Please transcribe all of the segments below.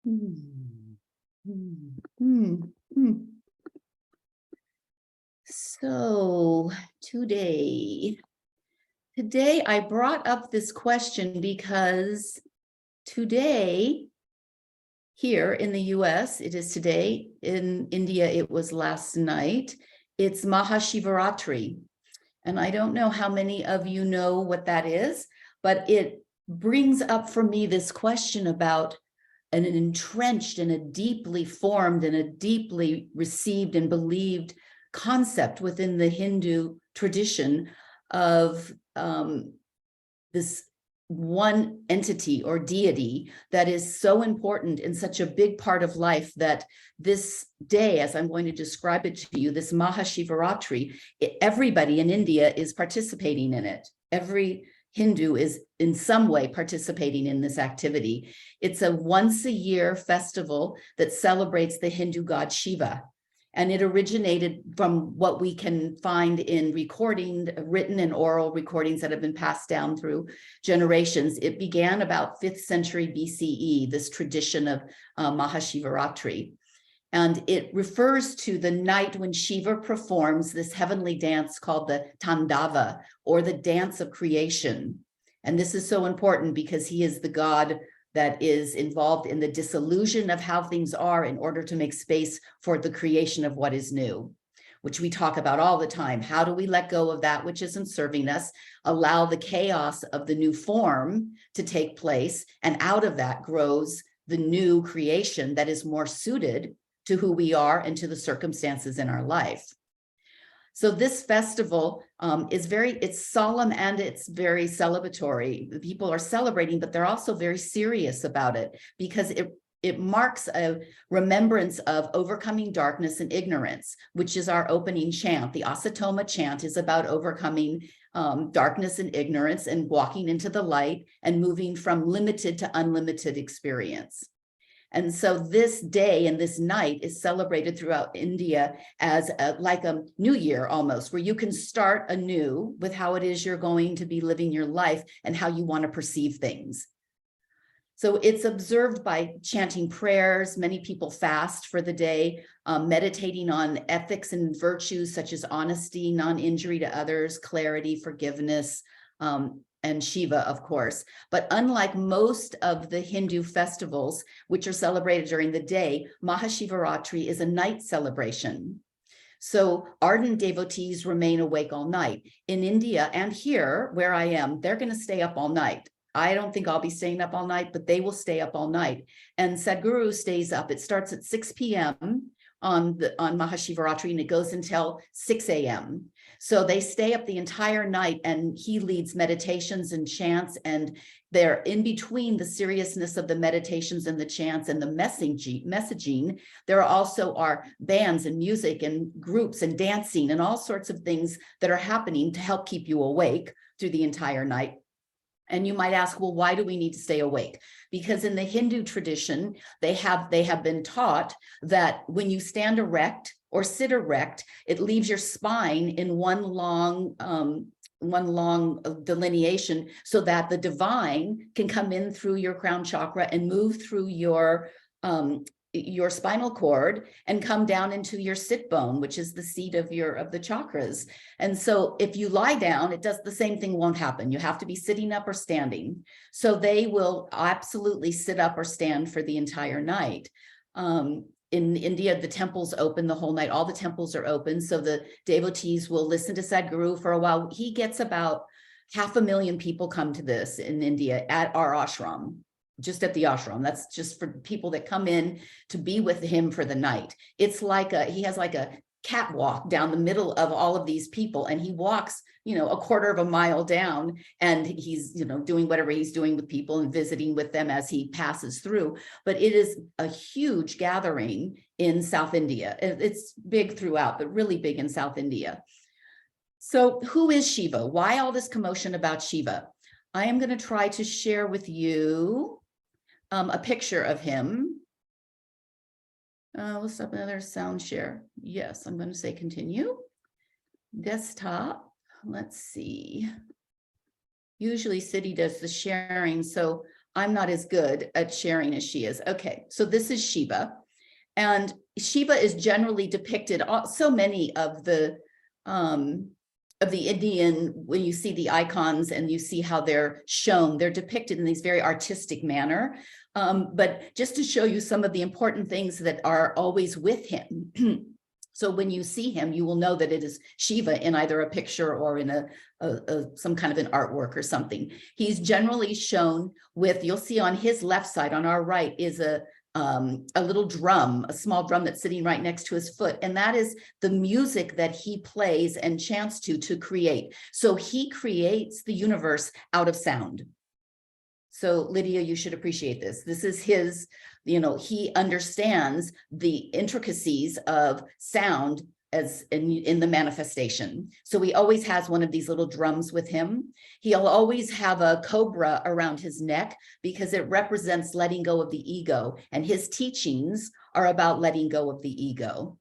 Hmm. Hmm. Hmm. Hmm. So today I brought up this question because today here in the US, it is today. In India, it was last night. It's Mahashivrathri. And I don't know how many of you know what that is, but it brings up for me this question about an entrenched and a deeply formed and a deeply received and believed concept within the Hindu tradition of this one entity or deity that is so important in such a big part of life that this day, as I'm going to describe it to you, this Mahashivratri, everybody in India is participating in it. Every Hindu is in some way participating in this activity. It's a once a year festival that celebrates the Hindu god Shiva. And it originated from what we can find in written and oral recordings that have been passed down through generations. It began about 5th century BCE, this tradition of Mahashivratri. And it refers to the night when Shiva performs this heavenly dance called the Tandava, or the dance of creation. And this is so important because he is the god that is involved in the dissolution of how things are in order to make space for the creation of what is new, which we talk about all the time. How do we let go of that which isn't serving us, allow the chaos of the new form to take place, and out of that grows the new creation that is more suited to who we are and to the circumstances in our life. So this festival it's solemn and it's very celebratory. The people are celebrating, but they're also very serious about it because it marks a remembrance of overcoming darkness and ignorance, which is our opening chant. The Asatoma chant is about overcoming darkness and ignorance and walking into the light and moving from limited to unlimited experience. And so this day and this night is celebrated throughout India as like a new year almost, where you can start anew with how it is you're going to be living your life and how you want to perceive things. So it's observed by chanting prayers. Many people fast for the day, meditating on ethics and virtues such as honesty, non-injury to others, clarity, forgiveness, and Shiva, of course. But unlike most of the Hindu festivals, which are celebrated during the day, Mahashivratri is a night celebration. So ardent devotees remain awake all night. In India and here, where I am, they're going to stay up all night. I don't think I'll be staying up all night, but they will stay up all night. And Sadhguru stays up. It starts at 6 p.m. on Mahashivratri, and it goes until 6 a.m. So they stay up the entire night, and he leads meditations and chants, and they're in between the seriousness of the meditations and the chants and the messaging. There also are bands and music and groups and dancing and all sorts of things that are happening to help keep you awake through the entire night. And you might ask, well, why do we need to stay awake? Because in the Hindu tradition, they have been taught that when you stand erect or sit erect, it leaves your spine in one long delineation so that the divine can come in through your crown chakra and move through your spinal cord and come down into your sit bone, which is the seat of the chakras. And so if you lie down, it does the same thing won't happen. You have to be sitting up or standing. So they will absolutely sit up or stand for the entire night. In India, the temples open the whole night. All the temples are open. So the devotees will listen to Sadhguru for a while. He gets about 500,000 people come to this in India at our ashram. Just at the ashram. That's just for people that come in to be with him for the night. It's like he has like a catwalk down the middle of all of these people, and he walks, a quarter of a mile down, and he's, doing whatever he's doing with people and visiting with them as he passes through. But it is a huge gathering in South India. It's big throughout, but really big in South India. So who is Shiva? Why all this commotion about Shiva? I am going to try to share with you a picture of him. Let's stop another sound share. Yes, I'm going to say continue. Desktop. Let's see. Usually City does the sharing, so I'm not as good at sharing as she is. Okay, so this is Shiva. And Shiva is generally depicted, so many of the Indian, when you see the icons and you see how they're shown, they're depicted in these very artistic manner. But just to show you some of the important things that are always with him. So when you see him, you will know that it is Shiva in either a picture or in some kind of an artwork or something. He's generally shown with, you'll see on his left side, on our right, is a little drum, a small drum that's sitting right next to his foot. And that is the music that he plays and chants to create. So he creates the universe out of sound. So Lydia, you should appreciate this. This is his, he understands the intricacies of sound as in the manifestation. So he always has one of these little drums with him. He'll always have a cobra around his neck because it represents letting go of the ego. And his teachings are about letting go of the ego.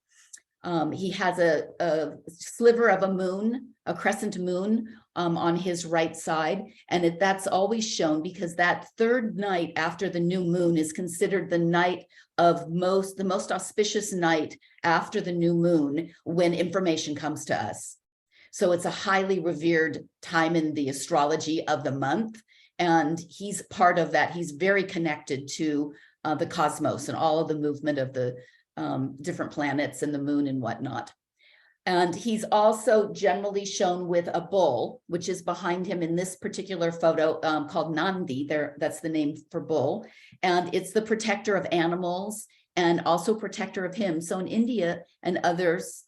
He has a sliver of a moon, a crescent moon on his right side. And that's always shown because that third night after the new moon is considered the night of the most auspicious night after the new moon when information comes to us. So it's a highly revered time in the astrology of the month. And he's part of that. He's very connected to the cosmos and all of the movement of the different planets and the moon and whatnot. And he's also generally shown with a bull, which is behind him in this particular photo called Nandi. That's the name for bull. And it's the protector of animals and also protector of him. So in India and others,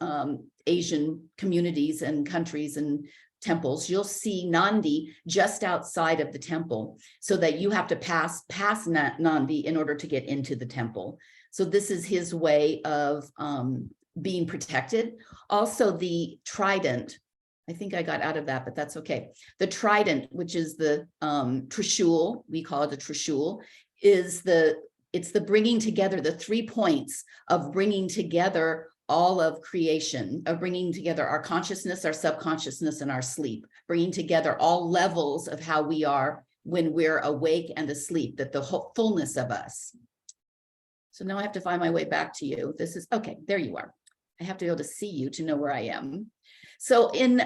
Asian communities and countries and temples, you'll see Nandi just outside of the temple so that you have to pass Nandi in order to get into the temple. So this is his way of being protected. Also the trident, I think I got out of that, but that's okay. The trident, which is the trishul, we call it a trishul, it's the bringing together, the 3 points of bringing together all of creation, of bringing together our consciousness, our subconsciousness, and our sleep, bringing together all levels of how we are when we're awake and asleep, that the whole fullness of us. So now I have to find my way back to you. This is, okay, there you are. I have to be able to see you to know where I am. So in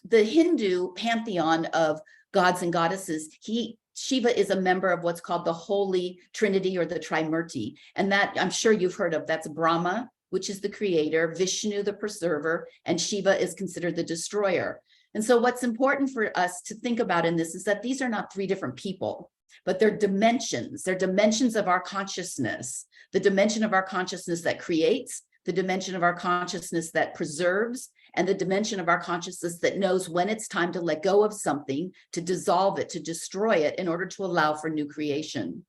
the Hindu pantheon of gods and goddesses, Shiva is a member of what's called the Holy Trinity or the Trimurti. And that I'm sure you've heard of. That's Brahma, which is the creator, Vishnu, the preserver, and Shiva is considered the destroyer. And so what's important for us to think about in this is that these are not 3 different people, but they're dimensions. They're dimensions of our consciousness, the dimension of our consciousness that creates, the dimension of our consciousness that preserves, and the dimension of our consciousness that knows when it's time to let go of something, to dissolve it, to destroy it in order to allow for new creation.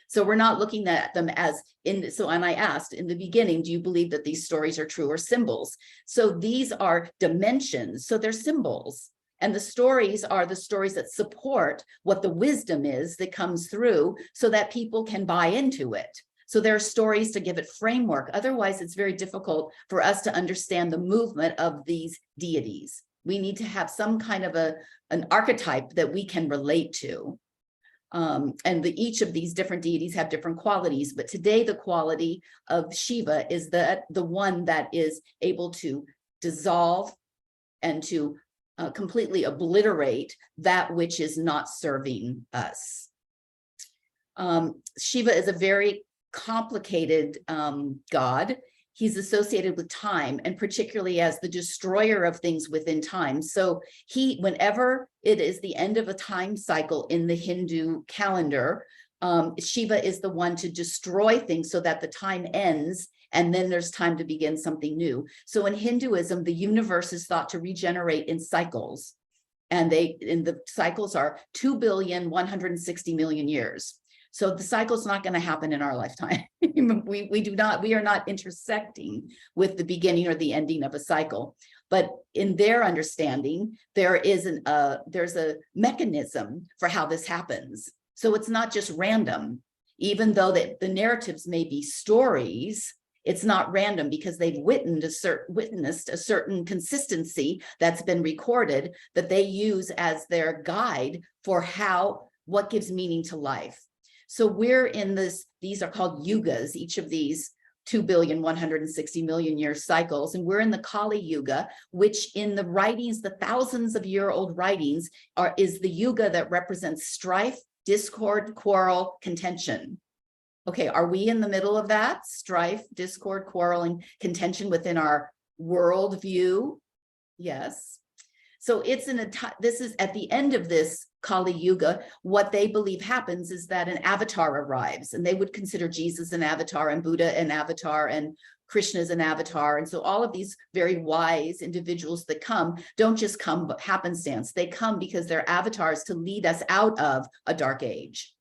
So we're not looking at them as and I asked in the beginning, do you believe that these stories are true or symbols? So these are dimensions, so they're symbols. And the stories are the stories that support what the wisdom is that comes through so that people can buy into it. So there are stories to give it framework. Otherwise, it's very difficult for us to understand the movement of these deities. We need to have some kind of an archetype that we can relate to. And each of these different deities have different qualities. But today, the quality of Shiva is the one that is able to dissolve and to completely obliterate that which is not serving us. Shiva is a very complicated god. He's associated with time, and particularly as the destroyer of things within time. So whenever it is the end of a time cycle in the Hindu calendar, Shiva is the one to destroy things so that the time ends, and then there's time to begin something new. So in Hinduism, the universe is thought to regenerate in cycles, and the cycles are 2,160,000,000 years. So the cycle's not going to happen in our lifetime. We are not intersecting with the beginning or the ending of a cycle. But in their understanding, there's a mechanism for how this happens. So it's not just random, even though the narratives may be stories. It's not random because they've witnessed a certain consistency that's been recorded that they use as their guide for how what gives meaning to life. So we're in this, these are called yugas, each of these 2,160,000,000 year cycles. And we're in the Kali Yuga, which in the writings, the thousands of year old writings is the yuga that represents strife, discord, quarrel, contention. Okay, are we in the middle of that? Strife, discord, quarrel, and contention within our worldview? Yes. So it's this is at the end of this Kali Yuga, what they believe happens is that an avatar arrives, and they would consider Jesus an avatar and Buddha an avatar and Krishna is an avatar. And so all of these very wise individuals that come don't just come but happenstance. They come because they're avatars to lead us out of a dark age.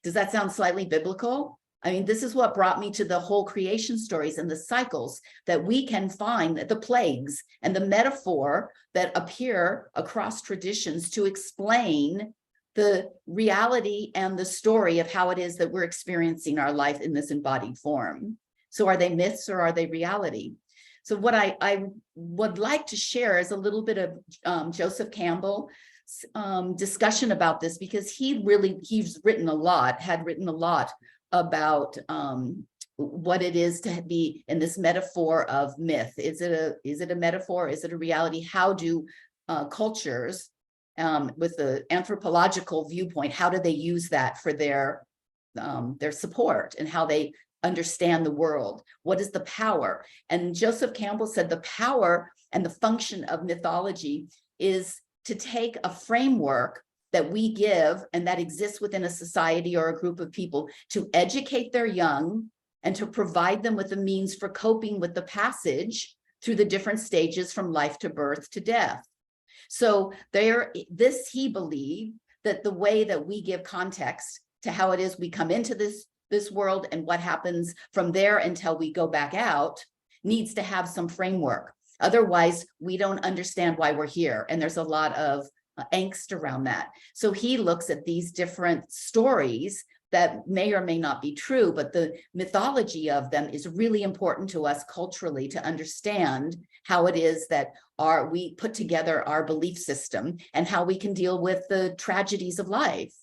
Does that sound slightly biblical? I mean, this is what brought me to the whole creation stories and the cycles that we can find, the plagues and the metaphor that appear across traditions to explain the reality and the story of how it is that we're experiencing our life in this embodied form. So are they myths or are they reality? So what I would like to share is a little bit of Joseph Campbell's discussion about this, because he's written a lot, had written a lot about what it is to be in this metaphor of myth. Is it a metaphor? Is it a reality? How do cultures with the anthropological viewpoint, how do they use that for their support and how they understand the world? What is the power? And Joseph Campbell said the power and the function of mythology is to take a framework that we give and that exists within a society or a group of people to educate their young and to provide them with the means for coping with the passage through the different stages from life to birth to death. So he believed that the way that we give context to how it is we come into this world and what happens from there until we go back out needs to have some framework. Otherwise, we don't understand why we're here. And there's a lot of angst around that. So he looks at these different stories that may or may not be true, but the mythology of them is really important to us culturally to understand how it is that we put together our belief system and how we can deal with the tragedies of life.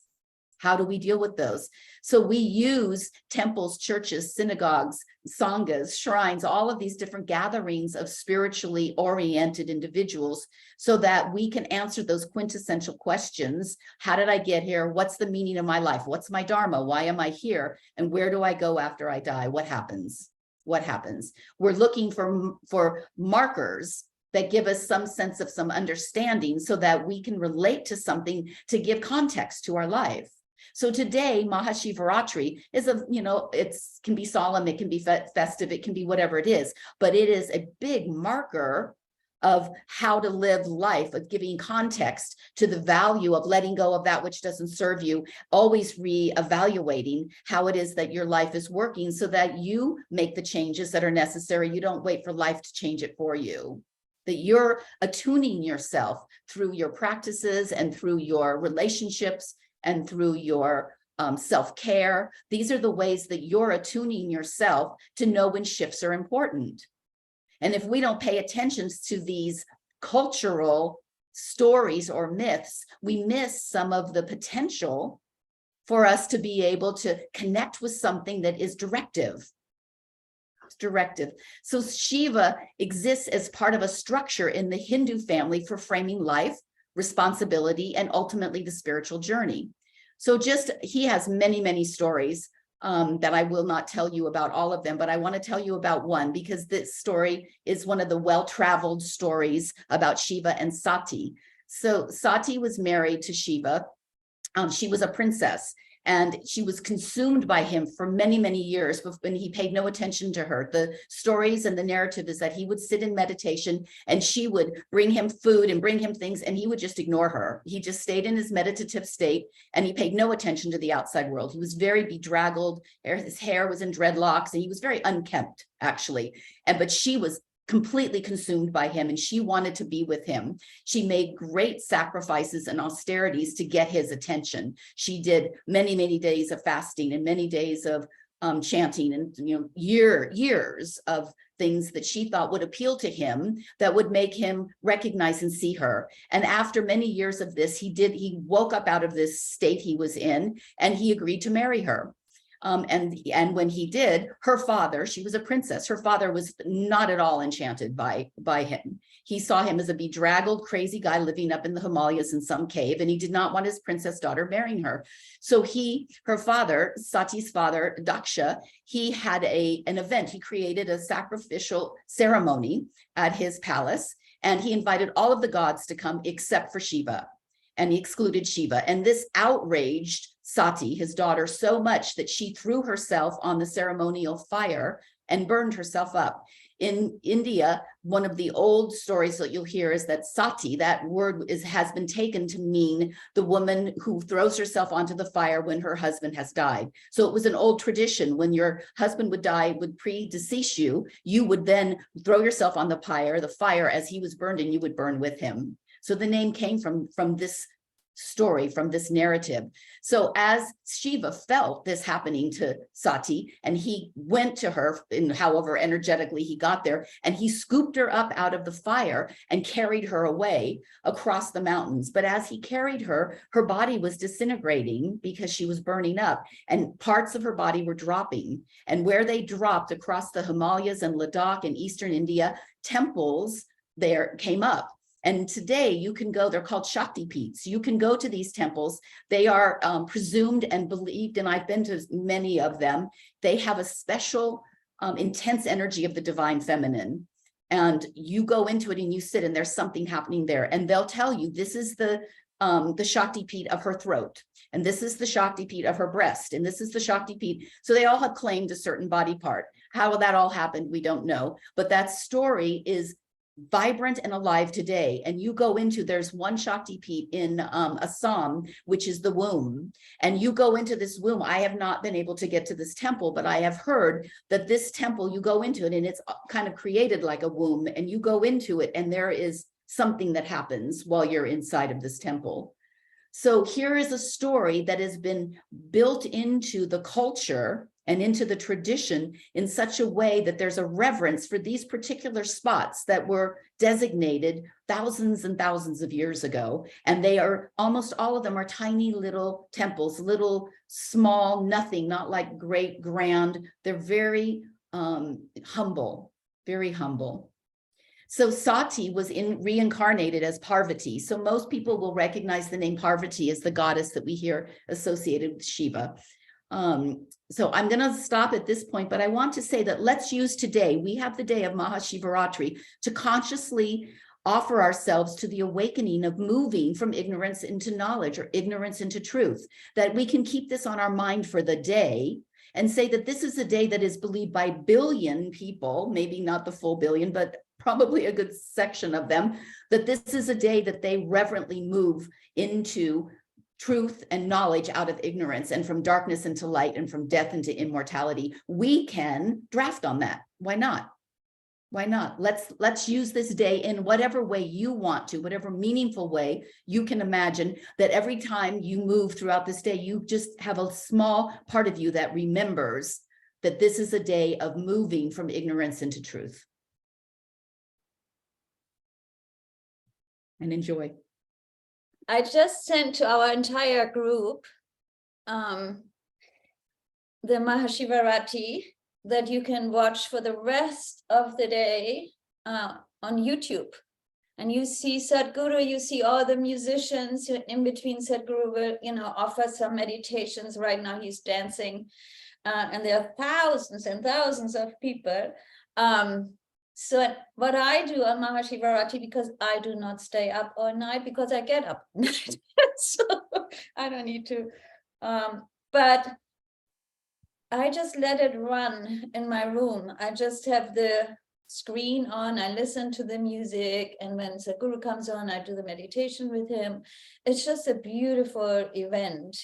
How do we deal with those? So we use temples, churches, synagogues, sanghas, shrines, all of these different gatherings of spiritually oriented individuals so that we can answer those quintessential questions. How did I get here? What's the meaning of my life? What's my dharma? Why am I here? And where do I go after I die? What happens? What happens? We're looking for markers that give us some sense of some understanding so that we can relate to something to give context to our life. So today, Mahashivrathri is it can be solemn, it can be festive, it can be whatever it is, but it is a big marker of how to live life, of giving context to the value of letting go of that which doesn't serve you, always reevaluating how it is that your life is working so that you make the changes that are necessary. You don't wait for life to change it for you. That you're attuning yourself through your practices and through your relationships and through your self-care. These are the ways that you're attuning yourself to know when shifts are important. And if we don't pay attention to these cultural stories or myths, we miss some of the potential for us to be able to connect with something that is directive. So Shiva exists as part of a structure in the Hindu family for framing life, responsibility, and ultimately the spiritual journey. So he has many, many stories that I will not tell you about all of them, but I want to tell you about one because this story is one of the well-traveled stories about Shiva and Sati. So Sati was married to Shiva. She was a princess. And she was consumed by him for many, many years when he paid no attention to her. The stories and the narrative is that he would sit in meditation and she would bring him food and bring him things and he would just ignore her. He just stayed in his meditative state and he paid no attention to the outside world. He was very bedraggled. His hair was in dreadlocks and he was very unkempt, actually. But she was completely consumed by him and she wanted to be with him. She made great sacrifices and austerities to get his attention. She did many, many days of fasting and many days of chanting and years of things that she thought would appeal to him, that would make him recognize and see her. And after many years of this, he woke up out of this state he was in, and he agreed to marry her. And when he did, her father, she was a princess, her father was not at all enchanted by him. He saw him as a bedraggled, crazy guy living up in the Himalayas in some cave, and he did not want his princess daughter marrying her. So her father, Sati's father, Daksha, he had an event. He created a sacrificial ceremony at his palace, and he invited all of the gods to come except for Shiva. And he excluded Shiva. And this outraged Sati, his daughter, so much that she threw herself on the ceremonial fire and burned herself up. In India, one of the old stories that you'll hear is that Sati, that word has been taken to mean the woman who throws herself onto the fire when her husband has died. So it was an old tradition. When your husband would die, would predecease you, you would then throw yourself on the fire as he was burned, and you would burn with him. So the name came from this story, from this narrative. So as Shiva felt this happening to Sati, and he went to her, in however energetically he got there, and he scooped her up out of the fire and carried her away across the mountains. But as he carried her, her body was disintegrating because she was burning up, and parts of her body were dropping. And where they dropped across the Himalayas and Ladakh and Eastern India, temples there came up. And today you can go, they're called Shakti Peeths. You can go to these temples. They are presumed and believed, and I've been to many of them. They have a special intense energy of the divine feminine. And you go into it and you sit, and there's something happening there. And they'll tell you, this is the Shakti Peeth of her throat. And this is the Shakti Peeth of her breast. And this is the Shakti Peeth. So they all have claimed a certain body part. How that all happened, we don't know. But that story is vibrant and alive today. And you go into, there's one Shakti Peeth in Assam, which is the womb. And you go into this womb. I have not been able to get to this temple, but I have heard that this temple, you go into it and it's kind of created like a womb, and you go into it and there is something that happens while you're inside of this temple. So here is a story that has been built into the culture and into the tradition in such a way that there's a reverence for these particular spots that were designated thousands and thousands of years ago. And they are, almost all of them are tiny little temples, little small, nothing, not like great, grand. They're very humble, very humble. So Sati was reincarnated as Parvati. So most people will recognize the name Parvati as the goddess that we hear associated with Shiva. So I'm going to stop at this point, but I want to say that let's use today, we have the day of Mahashivrathri, to consciously offer ourselves to the awakening of moving from ignorance into knowledge, or ignorance into truth, that we can keep this on our mind for the day and say that this is a day that is believed by billion people, maybe not the full billion, but probably a good section of them, that this is a day that they reverently move into truth and knowledge out of ignorance, and from darkness into light, and from death into immortality. We can draft on that. Why not? Why not? Let's use this day in whatever way you want to, whatever meaningful way you can imagine, that every time you move throughout this day, you just have a small part of you that remembers that this is a day of moving from ignorance into truth. And enjoy. I just sent to our entire group the Mahashivrathri that you can watch for the rest of the day on YouTube. And you see Sadhguru, you see all the musicians in between. Sadhguru will, offer some meditations. Right now he's dancing, and there are thousands and thousands of people. So what I do on Mahashivrathri, because I do not stay up all night, because I get up at night, so I don't need to. But I just let it run in my room. I just have the screen on. I listen to the music, and when Sadhguru comes on, I do the meditation with him. It's just a beautiful event,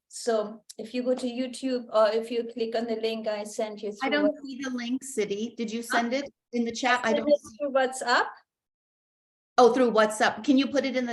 So if you go to YouTube, or if you click on the link I sent you through. I don't see the link, Siddhi. Did you send it in the chat? I don't see. Through WhatsApp. Oh, through WhatsApp. Can you put it in the